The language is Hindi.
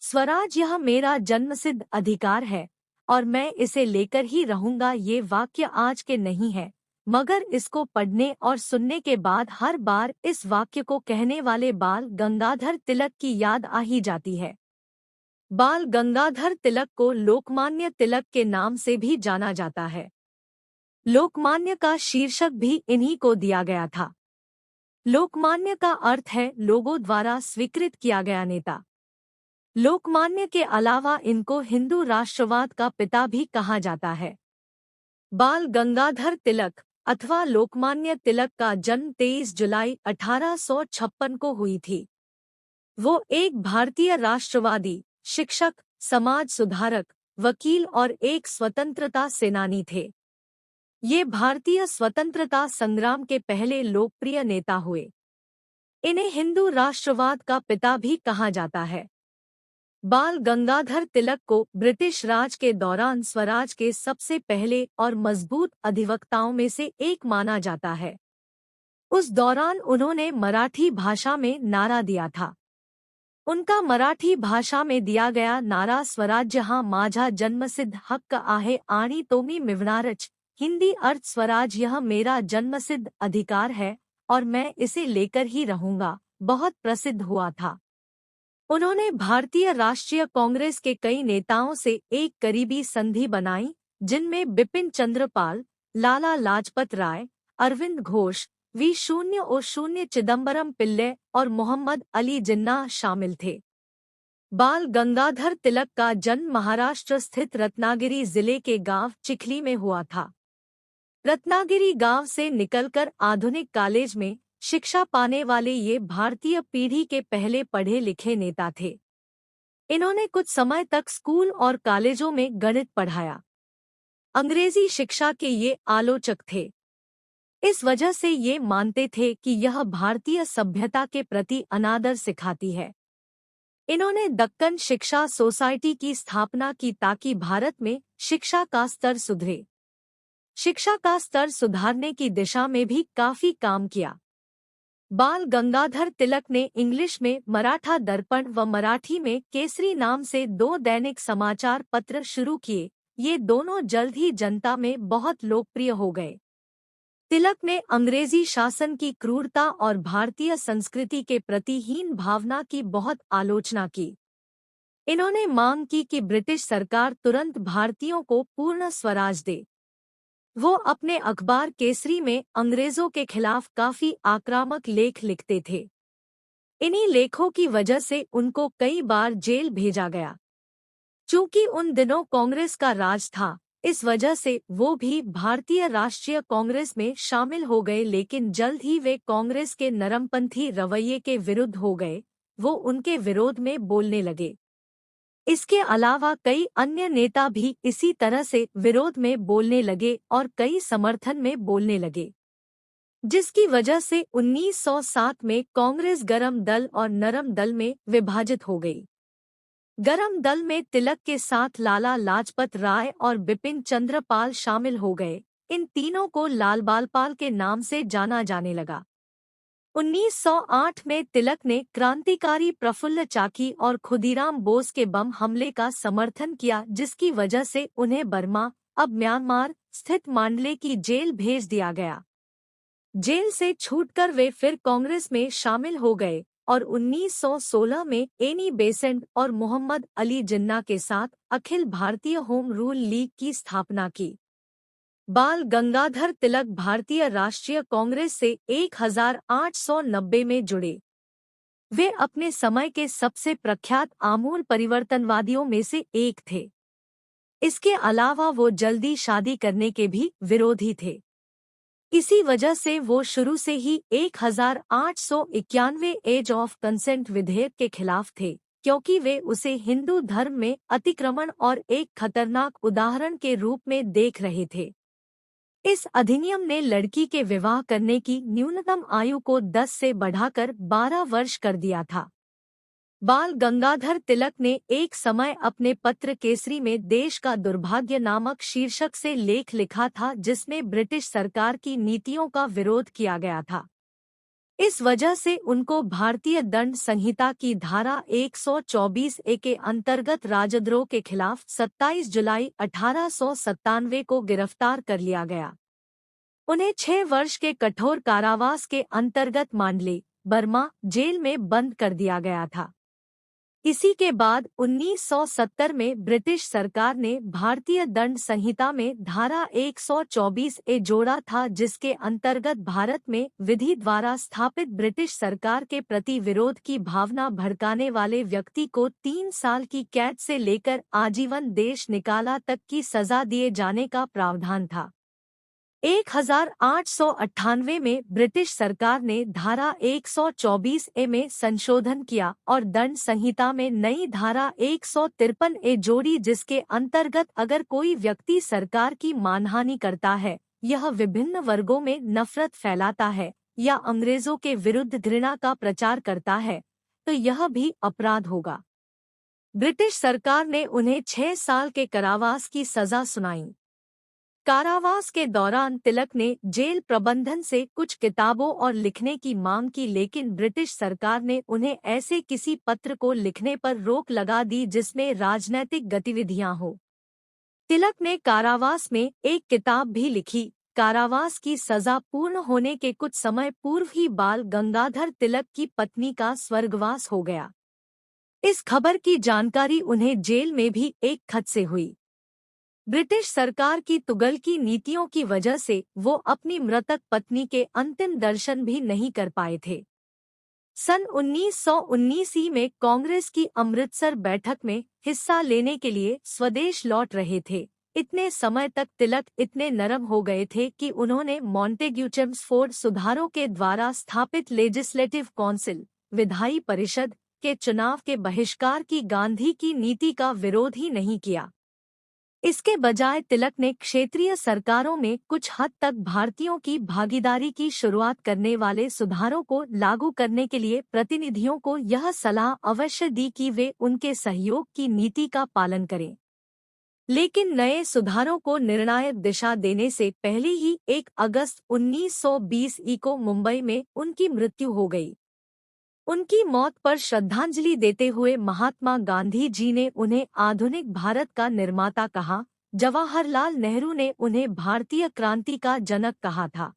स्वराज यह मेरा जन्मसिद्ध अधिकार है और मैं इसे लेकर ही रहूंगा। ये वाक्य आज के नहीं है, मगर इसको पढ़ने और सुनने के बाद हर बार इस वाक्य को कहने वाले बाल गंगाधर तिलक की याद आ ही जाती है। बाल गंगाधर तिलक को लोकमान्य तिलक के नाम से भी जाना जाता है। लोकमान्य का शीर्षक भी इन्हीं को दिया गया था। लोकमान्य का अर्थ है लोगों द्वारा स्वीकृत किया गया नेता। लोकमान्य के अलावा इनको हिंदू राष्ट्रवाद का पिता भी कहा जाता है। बाल गंगाधर तिलक अथवा लोकमान्य तिलक का जन्म 23 जुलाई 1856 को हुई थी। वो एक भारतीय राष्ट्रवादी, शिक्षक, समाज सुधारक, वकील और एक स्वतंत्रता सेनानी थे। ये भारतीय स्वतंत्रता संग्राम के पहले लोकप्रिय नेता हुए। इन्हें हिंदू राष्ट्रवाद का पिता भी कहा जाता है। बाल गंगाधर तिलक को ब्रिटिश राज के दौरान स्वराज के सबसे पहले और मजबूत अधिवक्ताओं में से एक माना जाता है। उस दौरान उन्होंने मराठी भाषा में नारा दिया था। उनका मराठी भाषा में दिया गया नारा स्वराज्य हा माझा जन्मसिद्ध हक्क आहे आणि तो मी मिळवणारच, हिंदी अर्थ स्वराज यह मेरा जन्मसिद्ध अधिकार है और मैं इसे लेकर ही रहूंगा, बहुत प्रसिद्ध हुआ था। उन्होंने भारतीय राष्ट्रीय कांग्रेस के कई नेताओं से एक करीबी संधि बनाई, जिनमें बिपिन चंद्र पाल, लाला लाजपत राय, अरविंद घोष, वी.0 चिदंबरम पिल्ले और मोहम्मद अली जिन्नाह शामिल थे। बाल गंगाधर तिलक का जन्म महाराष्ट्र स्थित रत्नागिरी जिले के गांव चिखली में हुआ था। रत्नागिरी गांव से निकलकर आधुनिक कॉलेज में शिक्षा पाने वाले ये भारतीय पीढ़ी के पहले पढ़े लिखे नेता थे। इन्होंने कुछ समय तक स्कूल और कॉलेजों में गणित पढ़ाया। अंग्रेजी शिक्षा के ये आलोचक थे। इस वजह से ये मानते थे कि यह भारतीय सभ्यता के प्रति अनादर सिखाती है। इन्होंने दक्कन शिक्षा सोसाइटी की स्थापना की ताकि भारत में शिक्षा का स्तर सुधरे। शिक्षा का स्तर सुधारने की दिशा में भी काफी काम किया। बाल गंगाधर तिलक ने इंग्लिश में मराठा दर्पण व मराठी में केसरी नाम से 2 दैनिक समाचार पत्र शुरू किए। ये दोनों जल्द ही जनता में बहुत लोकप्रिय हो गए। तिलक ने अंग्रेजी शासन की क्रूरता और भारतीय संस्कृति के प्रति हीन भावना की बहुत आलोचना की। इन्होंने मांग की कि ब्रिटिश सरकार तुरंत भारतीयों को पूर्ण स्वराज दे। वो अपने अखबार केसरी में अंग्रेजों के खिलाफ काफी आक्रामक लेख लिखते थे। इन्हीं लेखों की वजह से उनको कई बार जेल भेजा गया। चूंकि उन दिनों कांग्रेस का राज था, इस वजह से वो भी भारतीय राष्ट्रीय कांग्रेस में शामिल हो गए, लेकिन जल्द ही वे कांग्रेस के नरमपंथी रवैये के विरुद्ध हो गए। वो उनके विरोध में बोलने लगे। इसके अलावा कई अन्य नेता भी इसी तरह से विरोध में बोलने लगे और कई समर्थन में बोलने लगे, जिसकी वजह से 1907 में कांग्रेस गरम दल और नरम दल में विभाजित हो गई। गरम दल में तिलक के साथ लाला लाजपत राय और बिपिन चंद्र पाल शामिल हो गए। इन तीनों को लाल बालपाल के नाम से जाना जाने लगा। 1908 में तिलक ने क्रांतिकारी प्रफुल्ल चाकी और खुदीराम बोस के बम हमले का समर्थन किया, जिसकी वजह से उन्हें बर्मा, अब म्यांमार स्थित मांडले की जेल भेज दिया गया। जेल से छूटकर वे फिर कांग्रेस में शामिल हो गए और 1916 में एनी बेसेंट और मोहम्मद अली जिन्ना के साथ Akhil Bharatiya home rule league की स्थापना की। बाल गंगाधर तिलक भारतीय राष्ट्रीय कांग्रेस से 1890 में जुड़े। वे अपने समय के सबसे प्रख्यात आमूल परिवर्तनवादियों में से एक थे। इसके अलावा वो जल्दी शादी करने के भी विरोधी थे। इसी वजह से वो शुरू से ही 1891 एज ऑफ कंसेंट विधेयक के खिलाफ थे, क्योंकि वे उसे हिंदू धर्म में अतिक्रमण और एक खतरनाक उदाहरण के रूप में देख रहे थे। इस अधिनियम ने लड़की के विवाह करने की न्यूनतम आयु को 10 से बढ़ाकर 12 वर्ष कर दिया था। बाल गंगाधर तिलक ने एक समय अपने पत्र केसरी में देश का दुर्भाग्य नामक शीर्षक से लेख लिखा था, जिसमें ब्रिटिश सरकार की नीतियों का विरोध किया गया था। इस वजह से उनको भारतीय दंड संहिता की धारा 124 ए के अंतर्गत राजद्रोह के खिलाफ 27 जुलाई 1897 को गिरफ्तार कर लिया गया। उन्हें 6 वर्ष के कठोर कारावास के अंतर्गत मांडले, बर्मा जेल में बंद कर दिया गया था। इसी के बाद 1970 में ब्रिटिश सरकार ने भारतीय दंड संहिता में धारा 124 ए जोड़ा था, जिसके अंतर्गत भारत में विधि द्वारा स्थापित ब्रिटिश सरकार के प्रति विरोध की भावना भड़काने वाले व्यक्ति को 3 साल की कैद से लेकर आजीवन देश निकाला तक की सजा दिए जाने का प्रावधान था। 1898 में ब्रिटिश सरकार ने धारा 124 ए में संशोधन किया और दंड संहिता में नई धारा 153 ए जोड़ी, जिसके अंतर्गत अगर कोई व्यक्ति सरकार की मानहानि करता है, यह विभिन्न वर्गों में नफरत फैलाता है या अंग्रेजों के विरुद्ध घृणा का प्रचार करता है, तो यह भी अपराध होगा। ब्रिटिश सरकार ने उन्हें 6 साल के कारावास की सजा सुनाई। कारावास के दौरान तिलक ने जेल प्रबंधन से कुछ किताबों और लिखने की मांग की, लेकिन ब्रिटिश सरकार ने उन्हें ऐसे किसी पत्र को लिखने पर रोक लगा दी जिसमें राजनैतिक गतिविधियां हो। तिलक ने कारावास में एक किताब भी लिखी। कारावास की सजा पूर्ण होने के कुछ समय पूर्व ही बाल गंगाधर तिलक की पत्नी का स्वर्गवास हो गया। इस खबर की जानकारी उन्हें जेल में भी एक खत से हुई। ब्रिटिश सरकार की तुगलकी नीतियों की वजह से वो अपनी मृतक पत्नी के अंतिम दर्शन भी नहीं कर पाए थे। सन 1919 में कांग्रेस की अमृतसर बैठक में हिस्सा लेने के लिए स्वदेश लौट रहे थे। इतने समय तक तिलक इतने नरम हो गए थे कि उन्होंने मॉन्टेग्यू चेम्सफोर्ड सुधारों के द्वारा स्थापित लेजिस्लेटिव काउंसिल, विधायी परिषद के चुनाव के बहिष्कार की गांधी की नीति का विरोध ही नहीं किया। इसके बजाय तिलक ने क्षेत्रीय सरकारों में कुछ हद तक भारतीयों की भागीदारी की शुरुआत करने वाले सुधारों को लागू करने के लिए प्रतिनिधियों को यह सलाह अवश्य दी कि वे उनके सहयोग की नीति का पालन करें। लेकिन नए सुधारों को निर्णायक दिशा देने से पहले ही 1 अगस्त 1920 को मुंबई में उनकी मृत्यु हो गई। उनकी मौत पर श्रद्धांजलि देते हुए महात्मा गांधी जी ने उन्हें आधुनिक भारत का निर्माता कहा। जवाहरलाल नेहरू ने उन्हें भारतीय क्रांति का जनक कहा था।